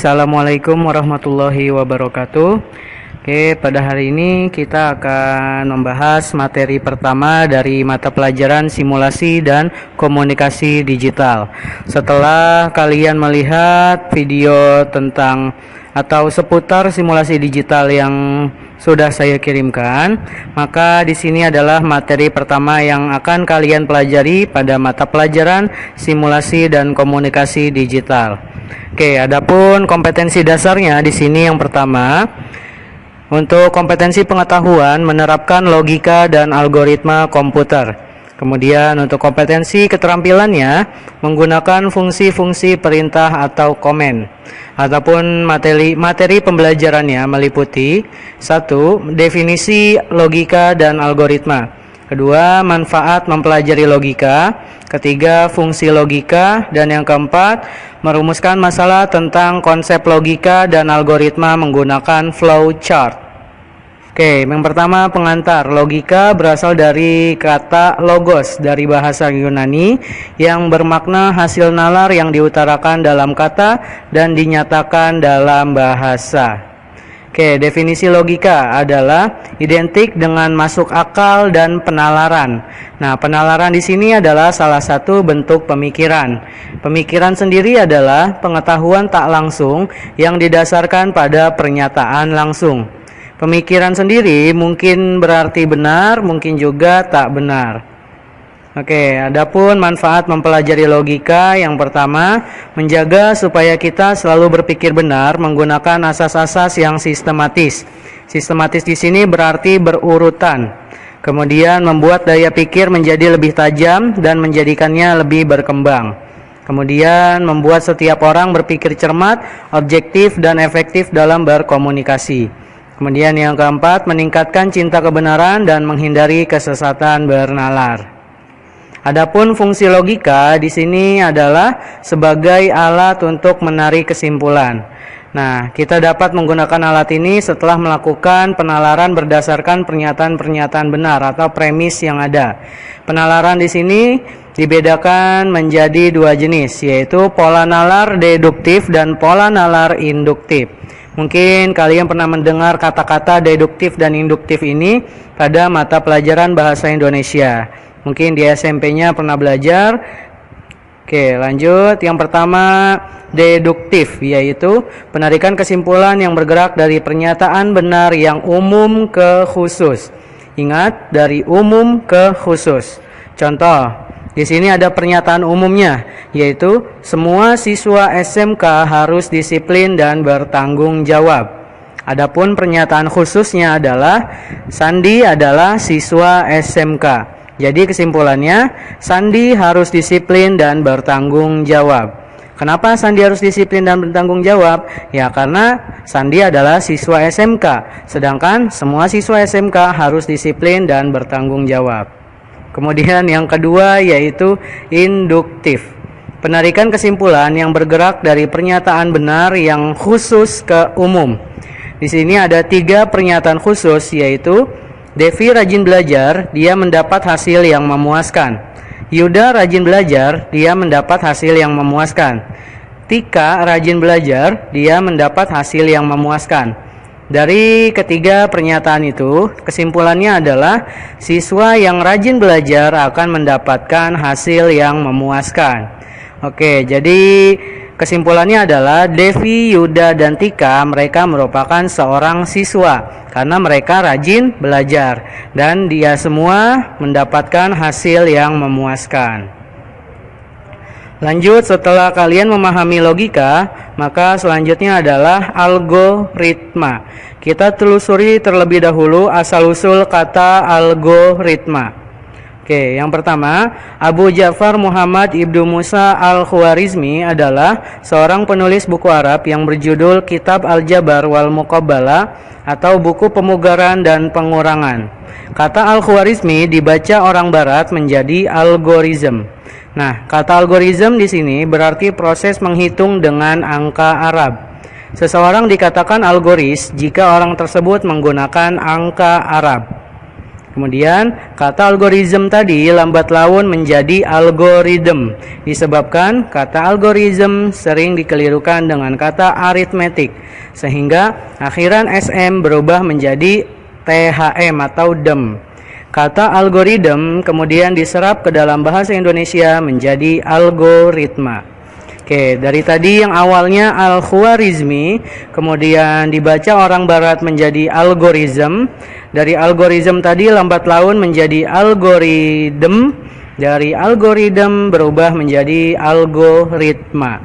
Assalamualaikum warahmatullahi wabarakatuh. Oke, pada hari ini kita akan membahas materi pertama dari mata pelajaran simulasi dan komunikasi digital. Setelah kalian melihat video tentang atau seputar simulasi digital yang sudah saya kirimkan, maka di sini adalah materi pertama yang akan kalian pelajari pada mata pelajaran simulasi dan komunikasi digital. Oke, adapun kompetensi dasarnya di sini yang pertama, untuk kompetensi pengetahuan menerapkan logika dan algoritma komputer. Kemudian untuk kompetensi keterampilannya menggunakan fungsi-fungsi perintah atau komen. Ataupun materi pembelajarannya meliputi 1. Definisi logika dan algoritma. Kedua, manfaat mempelajari logika. Ketiga, fungsi logika. Dan yang keempat, merumuskan masalah tentang konsep logika dan algoritma menggunakan flowchart. Oke, yang pertama pengantar. Logika berasal dari kata logos dari bahasa Yunani yang bermakna hasil nalar yang diutarakan dalam kata dan dinyatakan dalam bahasa. Oke, definisi logika adalah identik dengan masuk akal dan penalaran. Nah, penalaran di sini adalah salah satu bentuk pemikiran. Pemikiran sendiri adalah pengetahuan tak langsung yang didasarkan pada pernyataan langsung. Pemikiran sendiri mungkin berarti benar, mungkin juga tak benar. Oke, adapun manfaat mempelajari logika yang pertama, menjaga supaya kita selalu berpikir benar menggunakan asas-asas yang sistematis. Sistematis di sini berarti berurutan. Kemudian membuat daya pikir menjadi lebih tajam dan menjadikannya lebih berkembang. Kemudian membuat setiap orang berpikir cermat, objektif dan efektif dalam berkomunikasi. Kemudian yang keempat, meningkatkan cinta kebenaran dan menghindari kesesatan bernalar. Adapun fungsi logika di sini adalah sebagai alat untuk menarik kesimpulan. Nah, kita dapat menggunakan alat ini setelah melakukan penalaran berdasarkan pernyataan-pernyataan benar atau premis yang ada. Penalaran di sini dibedakan menjadi dua jenis, yaitu pola nalar deduktif dan pola nalar induktif. Mungkin kalian pernah mendengar kata-kata deduktif dan induktif ini pada mata pelajaran bahasa Indonesia. Mungkin di SMP-nya pernah belajar. Oke, lanjut. Yang pertama, deduktif, yaitu penarikan kesimpulan yang bergerak dari pernyataan benar yang umum ke khusus. Ingat, dari umum ke khusus. Contoh, di sini ada pernyataan umumnya, yaitu semua siswa SMK harus disiplin dan bertanggung jawab. Adapun pernyataan khususnya adalah Sandi adalah siswa SMK. Jadi kesimpulannya, Sandi harus disiplin dan bertanggung jawab. Kenapa Sandi harus disiplin dan bertanggung jawab? Ya, karena Sandi adalah siswa SMK, sedangkan semua siswa SMK harus disiplin dan bertanggung jawab. Kemudian yang kedua yaitu induktif. Penarikan kesimpulan yang bergerak dari pernyataan benar yang khusus ke umum. Di sini ada 3 pernyataan khusus, yaitu Devi rajin belajar, dia mendapat hasil yang memuaskan. Yuda rajin belajar, dia mendapat hasil yang memuaskan. Tika rajin belajar, dia mendapat hasil yang memuaskan. Dari ketiga pernyataan itu, kesimpulannya adalah siswa yang rajin belajar akan mendapatkan hasil yang memuaskan. Oke, jadi kesimpulannya adalah Devi, Yuda, dan Tika mereka merupakan seorang siswa karena mereka rajin belajar dan dia semua mendapatkan hasil yang memuaskan. Lanjut, setelah kalian memahami logika, maka selanjutnya adalah algoritma. Kita telusuri terlebih dahulu asal-usul kata algoritma. Oke, yang pertama, Abu Ja'far Muhammad Ibnu Musa Al-Khwarizmi adalah seorang penulis buku Arab yang berjudul Kitab Al-Jabar wal Muqabbalah atau buku pemugaran dan pengurangan. Kata Al-Khwarizmi dibaca orang barat menjadi algoritm. Nah, kata algoritm di sini berarti proses menghitung dengan angka Arab. Seseorang dikatakan algoris jika orang tersebut menggunakan angka Arab. Kemudian kata algoritma tadi lambat laun menjadi algoritm disebabkan kata algoritm sering dikelirukan dengan kata aritmetik sehingga akhiran SM berubah menjadi THM atau dem. Kata algoritm kemudian diserap ke dalam bahasa Indonesia menjadi algoritma. Oke, dari tadi yang awalnya al-Khwarizmi kemudian dibaca orang barat menjadi algoritm. Dari algoritm tadi lambat laun menjadi algoritm. Dari algoritm berubah menjadi algoritma.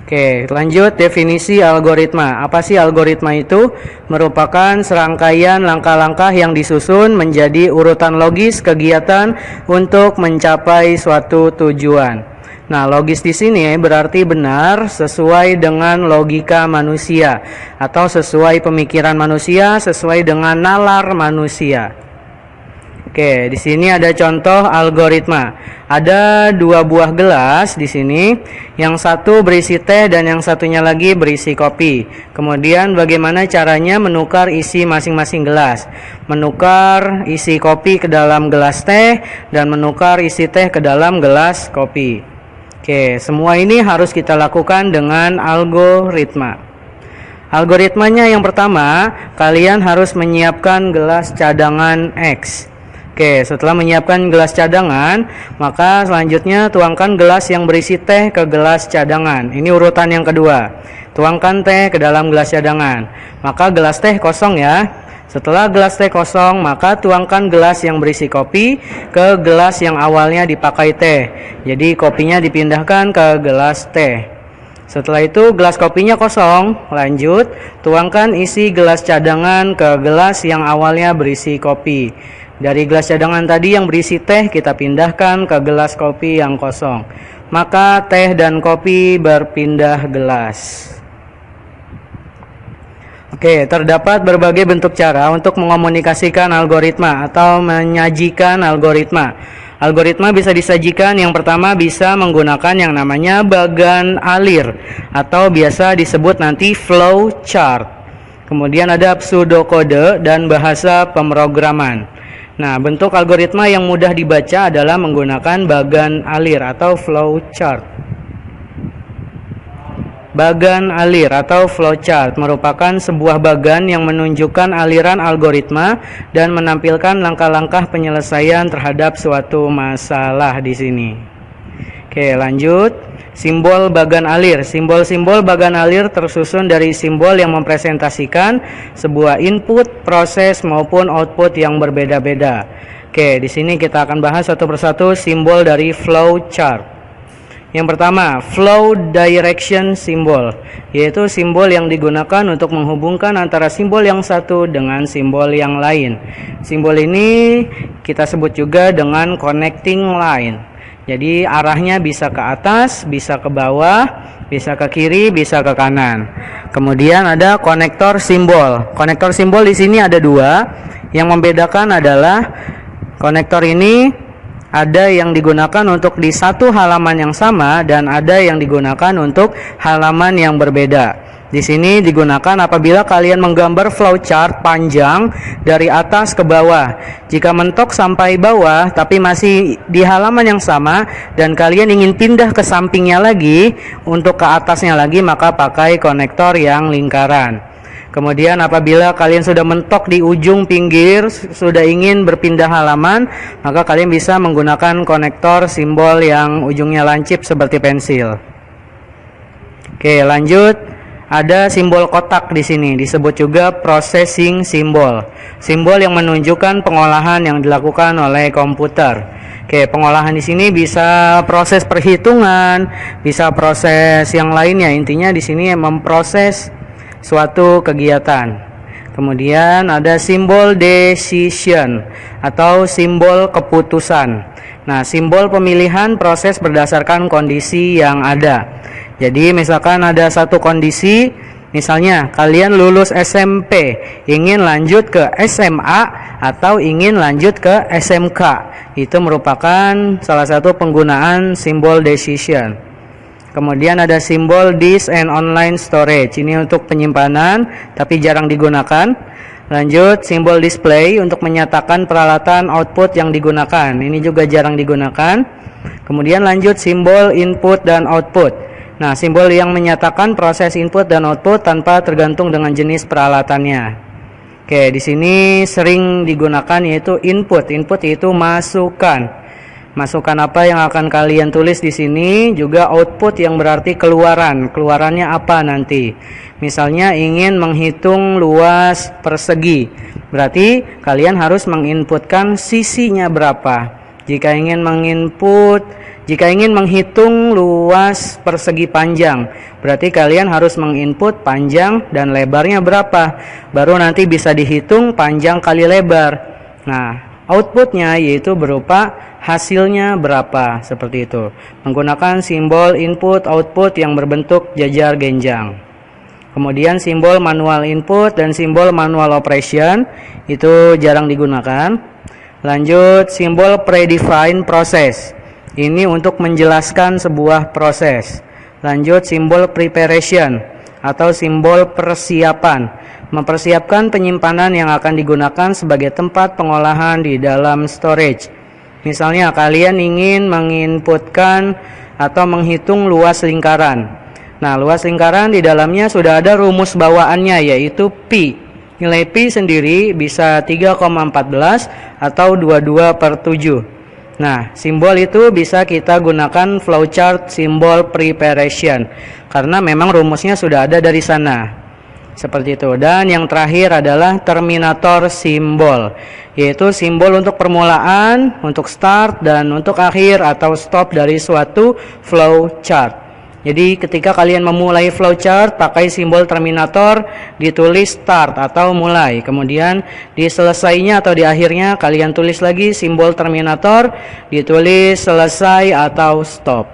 Oke, lanjut definisi algoritma. Apa sih algoritma itu? Merupakan serangkaian langkah-langkah yang disusun menjadi urutan logis kegiatan untuk mencapai suatu tujuan. Nah, logis di sini berarti benar sesuai dengan logika manusia atau sesuai pemikiran manusia, sesuai dengan nalar manusia. Oke, di sini ada contoh algoritma. Ada 2 buah gelas di sini, yang satu berisi teh dan yang satunya lagi berisi kopi. Kemudian bagaimana caranya menukar isi masing-masing gelas? Menukar isi kopi ke dalam gelas teh dan menukar isi teh ke dalam gelas kopi. Oke, semua ini harus kita lakukan dengan algoritma. Algoritmanya yang pertama, kalian harus menyiapkan gelas cadangan X. Oke, setelah menyiapkan gelas cadangan, maka selanjutnya tuangkan gelas yang berisi teh ke gelas cadangan. Ini urutan yang kedua. Tuangkan teh ke dalam gelas cadangan. Maka gelas teh kosong ya. Setelah gelas teh kosong, maka tuangkan gelas yang berisi kopi ke gelas yang awalnya dipakai teh. Jadi kopinya dipindahkan ke gelas teh. Setelah itu gelas kopinya kosong, lanjut tuangkan isi gelas cadangan ke gelas yang awalnya berisi kopi. Dari gelas cadangan tadi yang berisi teh kita pindahkan ke gelas kopi yang kosong. Maka teh dan kopi berpindah gelas. Oke, terdapat berbagai bentuk cara untuk mengomunikasikan algoritma atau menyajikan algoritma. Algoritma bisa disajikan, yang pertama bisa menggunakan yang namanya bagan alir atau biasa disebut nanti flow chart. Kemudian ada pseudokode dan bahasa pemrograman. Nah, bentuk algoritma yang mudah dibaca adalah menggunakan bagan alir atau flow chart. Bagan alir atau flowchart merupakan sebuah bagan yang menunjukkan aliran algoritma dan menampilkan langkah-langkah penyelesaian terhadap suatu masalah di sini. Oke, lanjut. Simbol bagan alir. Simbol-simbol bagan alir tersusun dari simbol yang mempresentasikan sebuah input, proses maupun output yang berbeda-beda. Oke, di sini kita akan bahas satu persatu simbol dari flowchart. Yang pertama, flow direction symbol, yaitu simbol yang digunakan untuk menghubungkan antara simbol yang satu dengan simbol yang lain. Simbol ini kita sebut juga dengan connecting line. Jadi arahnya bisa ke atas, bisa ke bawah, bisa ke kiri, bisa ke kanan. Kemudian ada konektor simbol. Konektor simbol di sini ada 2. Yang membedakan adalah konektor ini ada yang digunakan untuk di satu halaman yang sama dan ada yang digunakan untuk halaman yang berbeda. Di sini digunakan apabila kalian menggambar flowchart panjang dari atas ke bawah. Jika mentok sampai bawah tapi masih di halaman yang sama dan kalian ingin pindah ke sampingnya lagi untuk ke atasnya lagi, maka pakai konektor yang lingkaran. Kemudian apabila kalian sudah mentok di ujung pinggir, sudah ingin berpindah halaman, maka kalian bisa menggunakan konektor simbol yang ujungnya lancip seperti pensil. Oke, lanjut. Ada simbol kotak di sini, disebut juga processing symbol. Simbol yang menunjukkan pengolahan yang dilakukan oleh komputer. Oke, pengolahan di sini bisa proses perhitungan, bisa proses yang lainnya. Intinya di sini memproses suatu kegiatan. Kemudian ada simbol decision atau simbol keputusan. Nah, simbol pemilihan proses berdasarkan kondisi yang ada. Jadi misalkan ada satu kondisi, misalnya kalian lulus SMP, ingin lanjut ke SMA atau ingin lanjut ke SMK. Itu merupakan salah satu penggunaan simbol decision. Kemudian ada simbol disk and online storage. Ini untuk penyimpanan tapi jarang digunakan. Lanjut, simbol display untuk menyatakan peralatan output yang digunakan. Ini juga jarang digunakan. Kemudian lanjut simbol input dan output. Nah, simbol yang menyatakan proses input dan output tanpa tergantung dengan jenis peralatannya. Oke, di sini sering digunakan yaitu input. Input yaitu masukan. Masukan apa yang akan kalian tulis di sini, juga output yang berarti keluaran. Keluarannya apa nanti? Misalnya ingin menghitung luas persegi. Berarti kalian harus menginputkan sisinya berapa. Jika ingin menghitung luas persegi panjang, berarti kalian harus menginput panjang dan lebarnya berapa. Baru nanti bisa dihitung panjang kali lebar. Nah, outputnya yaitu berupa hasilnya berapa, seperti itu. Menggunakan simbol input output yang berbentuk jajar genjang. Kemudian simbol manual input dan simbol manual operation itu jarang digunakan. Lanjut, simbol predefined process. Ini untuk menjelaskan sebuah proses. Lanjut, simbol preparation atau simbol persiapan. Mempersiapkan penyimpanan yang akan digunakan sebagai tempat pengolahan di dalam storage. Misalnya kalian ingin menginputkan atau menghitung luas lingkaran. Nah, luas lingkaran di dalamnya sudah ada rumus bawaannya yaitu Pi. Nilai Pi sendiri bisa 3,14 atau 22/7. Nah, simbol itu bisa kita gunakan flowchart simbol preparation karena memang rumusnya sudah ada dari sana. Seperti itu. Dan yang terakhir adalah terminator simbol, yaitu simbol untuk permulaan, untuk start, dan untuk akhir atau stop dari suatu flowchart. Jadi ketika kalian memulai flowchart pakai simbol terminator, ditulis start atau mulai. Kemudian di selesainya atau di akhirnya kalian tulis lagi simbol terminator, ditulis selesai atau stop.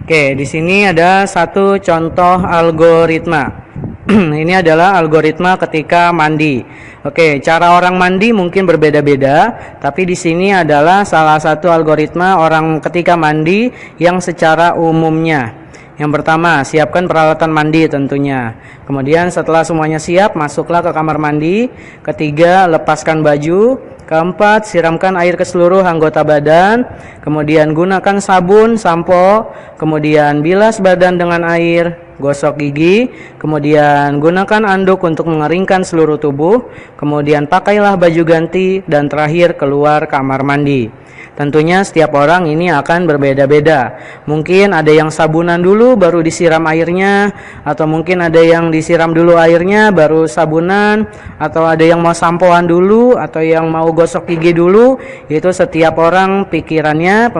Oke, di sini ada satu contoh algoritma. Ini adalah algoritma ketika mandi. Oke, cara orang mandi mungkin berbeda-beda, tapi di sini adalah salah satu algoritma orang ketika mandi yang secara umumnya. Yang pertama, siapkan peralatan mandi tentunya. Kemudian setelah semuanya siap, masuklah ke kamar mandi. Ketiga, lepaskan baju. Keempat, siramkan air ke seluruh anggota badan. Kemudian gunakan sabun, sampo. Kemudian bilas badan dengan air. Gosok gigi. Kemudian gunakan anduk untuk mengeringkan seluruh tubuh. Kemudian pakailah baju ganti. Dan terakhir keluar kamar mandi. Tentunya setiap orang ini akan berbeda-beda. Mungkin ada yang sabunan dulu baru disiram airnya, atau mungkin ada yang disiram dulu airnya baru sabunan, atau ada yang mau sampoan dulu, atau yang mau gosok gigi dulu. Itu setiap orang pemikirannya,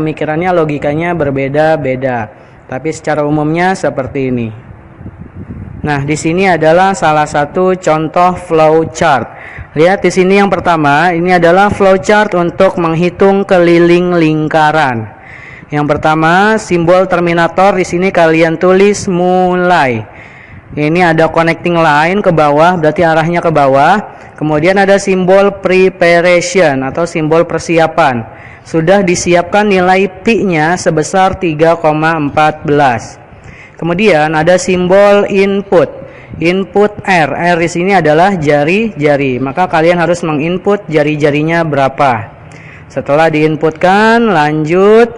logikanya berbeda-beda. Tapi secara umumnya seperti ini. Nah, di sini adalah salah satu contoh flowchart. Lihat di sini yang pertama, ini adalah flowchart untuk menghitung keliling lingkaran. Yang pertama, simbol terminator di sini kalian tulis mulai. Ini ada connecting line ke bawah, berarti arahnya ke bawah. Kemudian ada simbol preparation atau simbol persiapan. Sudah disiapkan nilai Pi-nya sebesar 3,14. Kemudian ada simbol input. Input R. R di sini adalah jari-jari. Maka kalian harus menginput jari-jarinya berapa. Setelah diinputkan, lanjut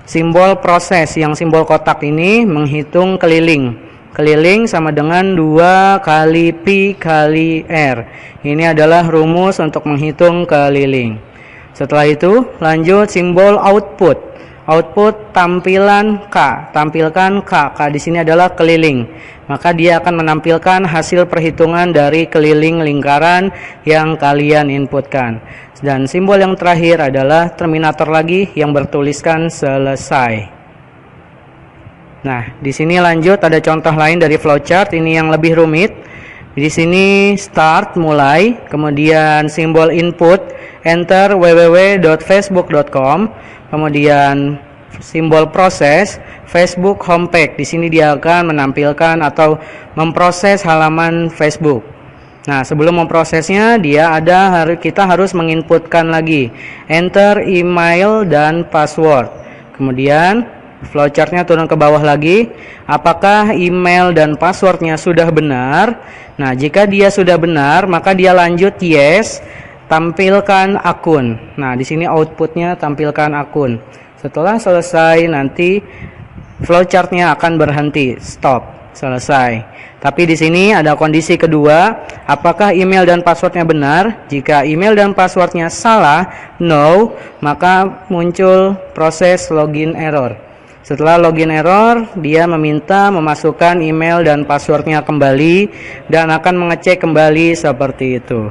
simbol proses yang simbol kotak ini menghitung keliling. Keliling sama dengan 2 kali Pi kali R. Ini adalah rumus untuk menghitung keliling. Setelah itu, lanjut simbol output. Output tampilan K, tampilkan K. K di sini adalah keliling. Maka dia akan menampilkan hasil perhitungan dari keliling lingkaran yang kalian inputkan. Dan simbol yang terakhir adalah terminator lagi yang bertuliskan selesai. Nah, di sini lanjut ada contoh lain dari flowchart, ini yang lebih rumit. Di sini start mulai, kemudian simbol input, enter www.facebook.com, kemudian simbol proses, Facebook homepage. Di sini dia akan menampilkan atau memproses halaman Facebook. Nah, sebelum memprosesnya kita harus menginputkan lagi enter email dan password. Kemudian flowchartnya turun ke bawah lagi. Apakah email dan passwordnya sudah benar? Nah, jika dia sudah benar, maka dia lanjut yes, tampilkan akun. Nah, di sini outputnya tampilkan akun. Setelah selesai, nanti flowchartnya akan berhenti, stop, selesai. Tapi di sini ada kondisi kedua, apakah email dan passwordnya benar? Jika email dan passwordnya salah, no, maka muncul proses login error. Setelah login error, dia meminta memasukkan email dan passwordnya kembali dan akan mengecek kembali seperti itu.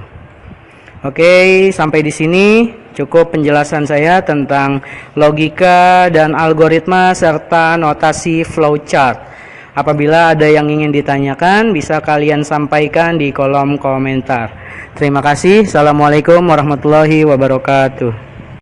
Oke, sampai di sini cukup penjelasan saya tentang logika dan algoritma serta notasi flowchart. Apabila ada yang ingin ditanyakan, bisa kalian sampaikan di kolom komentar. Terima kasih. Assalamualaikum warahmatullahi wabarakatuh.